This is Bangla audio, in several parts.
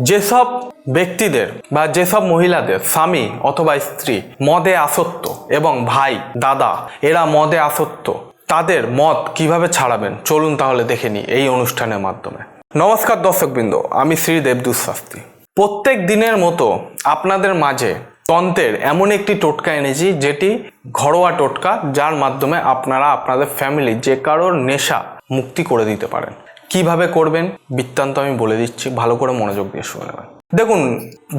যেসব ব্যক্তিদের বা যেসব মহিলাদের স্বামী অথবা স্ত্রী মদে আসক্ত এবং ভাই দাদা এরা মদে আসক্ত, তাদের মদ কিভাবে ছাড়াবেন চলুন তাহলে দেখে নিই এই অনুষ্ঠানের মাধ্যমে। নমস্কার দর্শকবৃন্দ, আমি শ্রী দেবদূত শাস্ত্রী। প্রত্যেক দিনের মতো আপনাদের মাঝে তন্ত্রের এমন একটি টোটকা এনেছি, যেটি ঘরোয়া টোটকা, যার মাধ্যমে আপনারা আপনাদের ফ্যামিলি যে কারোর নেশা মুক্তি করে দিতে পারেন। কিভাবে করবেন বৃত্তান্ত আমি বলে দিচ্ছি, ভালো করে মনোযোগ দিয়ে শুনে নেবেন। দেখুন,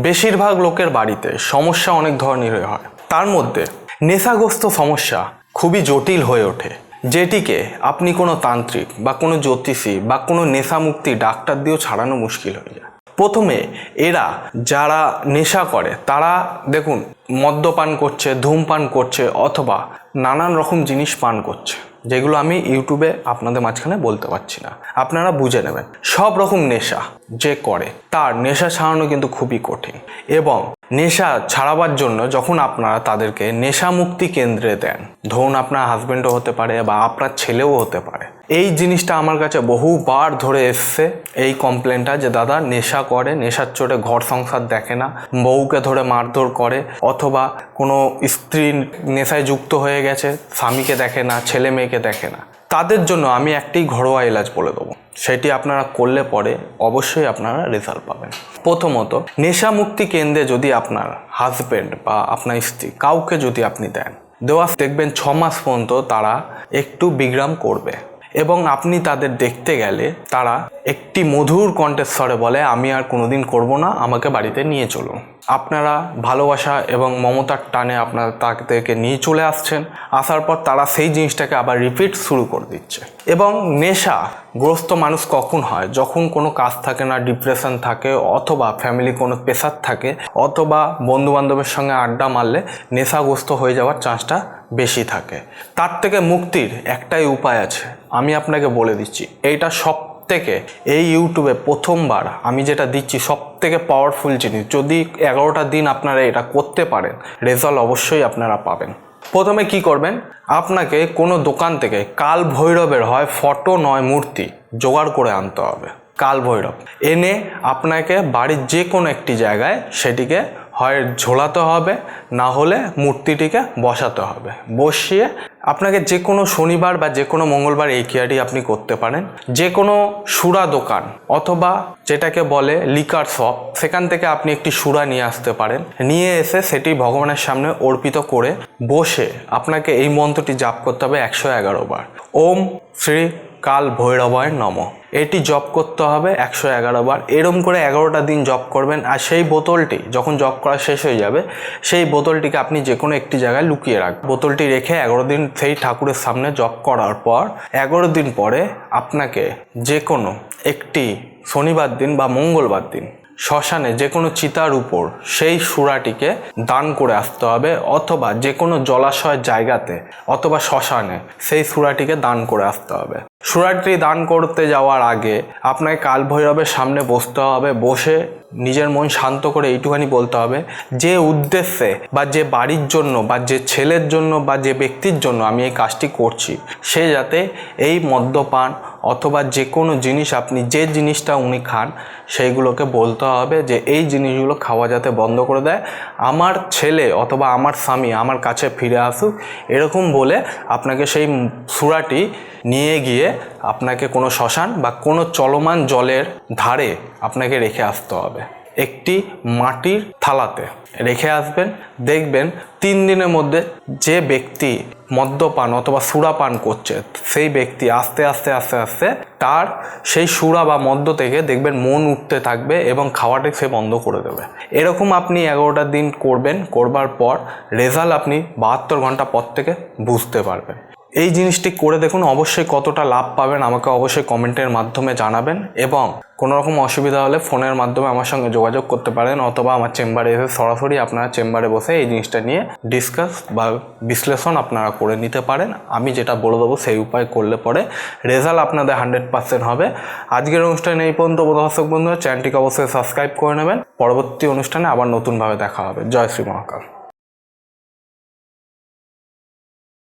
বেশিরভাগ লোকের বাড়িতে সমস্যা অনেক ধরনেরই হয়, তার মধ্যে নেশাগ্রস্ত সমস্যা খুবই জটিল হয়ে ওঠে, যেটিকে আপনি কোনো তান্ত্রিক বা কোনো জ্যোতিষী বা কোনো নেশামুক্তি ডাক্তার দিয়েও ছাড়ানো মুশকিল হয়ে যায়। প্রথমে এরা যারা নেশা করে তারা দেখুন মদ্যপান করছে, ধূমপান করছে অথবা নানান রকম জিনিস পান করছে, যেগুলো আমি ইউটিউবে আপনাদের মাঝখানে বলতে পারছি না, আপনারা বুঝে নেবেন। সব রকম নেশা যে করে তার নেশা ছাড়ানো কিন্তু খুবই কঠিন, এবং নেশা ছাড়াবার জন্য যখন আপনারা তাদেরকে নেশামুক্তি কেন্দ্রে দেন, ধরুন আপনার হাজব্যান্ডও হতে পারে বা আপনার ছেলেও হতে পারে, এই জিনিসটা আমার কাছে বহুবার ধরে এসছে এই কমপ্লেনটা, যে দাদা নেশা করে, নেশার চোটে ঘর সংসার দেখে না, বউকে ধরে মারধর করে, অথবা কোনো স্ত্রী নেশায় যুক্ত হয়ে গেছে, স্বামীকে দেখে না, ছেলে মেয়েকে দেখে না। তাদের জন্য আমি একটি ঘরোয়া ইলাজ বলে দেবো, সেটি আপনারা করলে পরে অবশ্যই আপনারা রেজাল্ট পাবেন। প্রথমত, নেশামুক্তি কেন্দ্রে যদি আপনার হাজব্যান্ড বা আপনার স্ত্রী কাউকে যদি আপনি দেন, দেওয়া দেখবেন 6 মাস পর্যন্ত তারা একটু বিগ্রাম করবে, এবং আপনি তাদের দেখতে গেলে তারা একটি মধুর কণ্ঠস্বরে বলে, আমি আর কোনোদিন করব না, আমাকে বাড়িতে নিয়ে চলুন। আপনারা ভালোবাসা এবং মমতার টানে আপনারা তাদেরকে নিয়ে চলে আসছেন, আসার পর তারা সেই জিনিসটাকে আবার রিপিট শুরু করে দিচ্ছে। এবং নেশাগ্রস্ত মানুষ কখন হয়? যখন কোনো কাজ থাকে না, ডিপ্রেশন থাকে, অথবা ফ্যামিলি কোনো প্রেশার থাকে, অথবা বন্ধুবান্ধবের সঙ্গে আড্ডা মারলে নেশাগ্রস্ত হয়ে যাওয়ার চান্সটা বেশি থাকে। তার থেকে মুক্তির একটাই উপায় আছে, আমি আপনাকে বলে দিচ্ছি। এইটা থেকে এই ইউটিউবে প্রথমবার আমি যেটা দিচ্ছি সব থেকে পাওয়ারফুল জিনিস। যদি 11টা দিন আপনারা এটা করতে পারেন, রেজাল্ট অবশ্যই আপনারা পাবেন। প্রথমে কি করবেন, আপনাকে কোনো দোকান থেকে কাল ভৈরবের হয় ফটো নয় মূর্তি জোগাড় করে আনতে হবে। কাল ভৈরব এনে আপনাকে বাড়ির যে কোনো একটি জায়গায় সেটিকে হয় ঝোলাতে হবে, না হলে মূর্তিটিকে বসাতে হবে। বসিয়ে আপনাকে যে কোনো শনিবার বা যে কোনো মঙ্গলবার এই ক্রিয়াটি আপনি করতে পারেন। যে কোনো সুরা দোকান অথবা যেটাকে বলে লিকার শপ, সেখান থেকে আপনি একটি সুরা নিয়ে আসতে পারেন। নিয়ে এসে সেটি ভগবানের সামনে অর্পিত করে বসে আপনাকে এই মন্ত্রটি জাপ করতে হবে 111 বার। ওম শ্রী কাল ভৈরবায় নমঃ। এটি জপ করতে হবে 111 বার। এরম করে 11টা দিন জপ করবেন। আর সেই বোতলটি যখন জপ করা শেষ হয়ে যাবে, সেই বোতলটিকে আপনি যে কোনো একটি জায়গায় লুকিয়ে রাখবেন। বোতলটি রেখে 11 দিন সেই ঠাকুরের সামনে জপ করার পর 11 দিন পরে আপনাকে যে কোনো একটি শনিবার দিন বা মঙ্গলবার দিন শ্মশানে যে কোনো চিতার উপর সেই সুরাটিকে দান করে আসতে হবে, অথবা যে কোনো জলাশয়ের জায়গাতে অথবা শ্মশানে সেই সুরাটিকে দান করে আসতে হবে। সুরাটি দান করতে যাওয়ার আগে আপনাকে কাল ভৈরবের সামনে বসতে হবে। বসে নিজের মন শান্ত করে এইটুখানি বলতে হবে, যে উদ্দেশ্যে বা যে বাড়ির জন্য বা যে ছেলের জন্য বা যে ব্যক্তির জন্য আমি এই কাজটি করছি, সে যাতে এই মদ্যপান অথবা যে কোনো জিনিস আপনি যে জিনিসটা উনি খান সেইগুলোকে বলতে হবে যে এই জিনিসগুলো খাওয়া যাতে বন্ধ করে দেয়, আমার ছেলে অথবা আমার স্বামী আমার কাছে ফিরে আসুক। এরকম বলে আপনাকে সেই সুরাটি নিয়ে গিয়ে আপনাকে কোনো শ্মশান বা কোনো চলমান জলের ধারে আপনাকে রেখে আসতে হবে। একটি মাটির থালাতে রেখে আসবেন। দেখবেন 3 দিনের মধ্যে যে ব্যক্তি মদ্যপান অথবা সুরাপান করছে, সেই ব্যক্তি আস্তে আস্তে আস্তে আস্তে তার সেই সুরা বা মদ্য থেকে দেখবেন মন উঠতে থাকবে এবং খাওয়াটা সে বন্ধ করে দেবে। এরকম আপনি 11টা দিন করবেন। করবার পর রেজাল্ট আপনি 72 ঘন্টা পর থেকে বুঝতে পারবেন। এই জিনিসটি করে দেখুন, অবশ্যই কতটা লাভ পাবেন আমাকে অবশ্যই কমেন্টের মাধ্যমে জানাবেন, এবং কোনো রকম অসুবিধা হলে ফোনের মাধ্যমে আমার সঙ্গে যোগাযোগ করতে পারেন, অথবা আমার চেম্বারে এসে সরাসরি আপনারা চেম্বারে বসে এই জিনিসটা নিয়ে ডিসকাস বা বিশ্লেষণ আপনারা করে নিতে পারেন। আমি যেটা বলে দেবো সেই উপায় করলে পরে রেজাল্ট আপনাদের 100% হবে। আজকের অনুষ্ঠানে এই পর্যন্ত। দর্শক বন্ধুরা, চ্যানেলটিকে অবশ্যই সাবস্ক্রাইব করে নেবেন। পরবর্তী অনুষ্ঠানে আবার নতুনভাবে দেখা হবে। জয় শ্রী মহাকাল।